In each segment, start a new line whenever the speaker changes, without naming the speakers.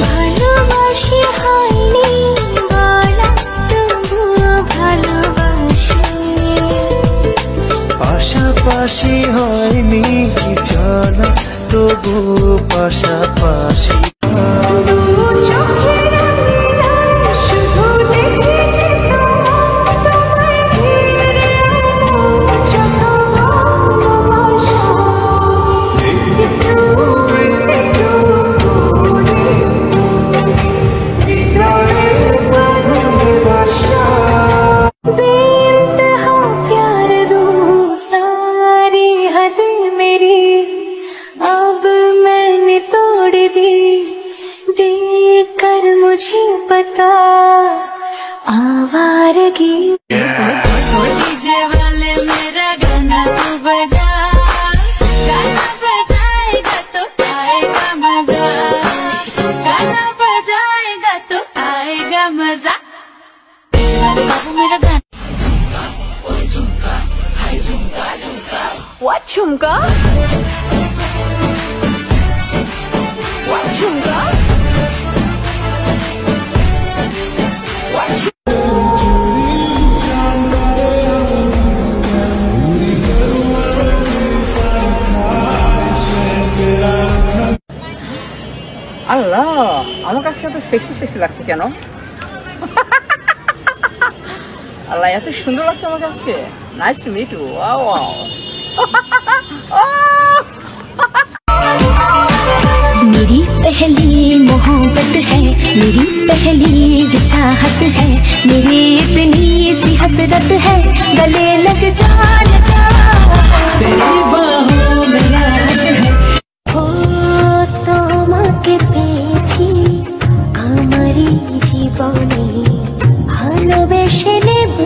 ভালোবাসি হয়নি বলা, তবুও ভালোবাসি।
পাশাপাশি হয়নি চলা, তবু পাশাপাশি।
मुझे पता आवारगी। डीजे वाले मेरा गाना तू बजा, गाना बजाएगा तो आएगा मजा, गाना बजाएगा तो आएगा मजा। बाबू मेरा गाना। What झुमका? What झुमका?
আল্লাহ, আমার কাছে এত সেক্সি সেক্সি লাগছে কেন? আল্লাহ, এত সুন্দর লাগছে আমার কাছে। Nice to meet you. Wow wow.
मेरी पहली मोहब्बत है, मेरी पहली ये चाहत है, मेरी इतनी सी हसरत है, गले लग जा न जा, तेरी बाहों में राहत है। हो তোমাকে পেয়েছি আমারই জীবনে, ভালোবেসে নেব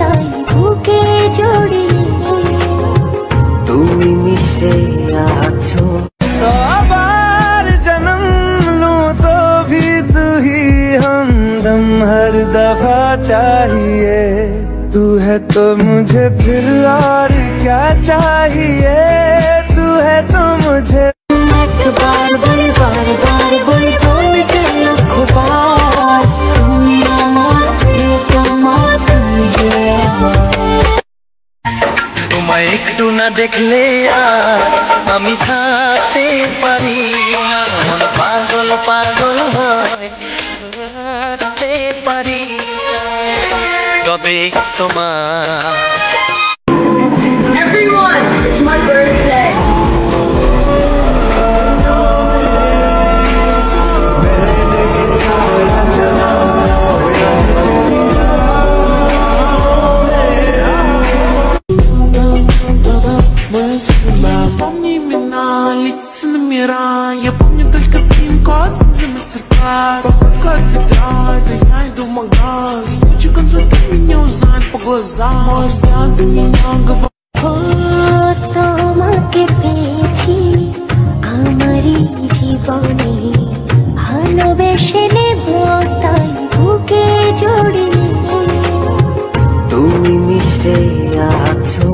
তাই বুকে জড়িয়ে,
তুমি মিশে আছো। सवार जन्म लूं तो भी तू ही हमदम हर दफा चाहिए। तू है तो मुझे फिर और क्या चाहिए, तू है तो मुझे।
एक बार बार बार बार बोल बोल कर लाखों बार,
তোমায় একটু না দেখলে আমি থাকতে পারি না, মন পাগল পাগল হয় থাকতে পারি তবে তোমার।
Everyone, it's my birthday.
Помни имена, лица номера. Я помню только пин-код за мастер-класс. Покупка от бедра, это я иду в магаз. Лучше консультант меня узнает по глазам. Мой взгляд за меня говорит.
তোমাকে পেয়েছি আমারই জীবনে, ভালোবেসে নেব তাই বুকে জড়িয়ে,
তুমি মিশে আছো।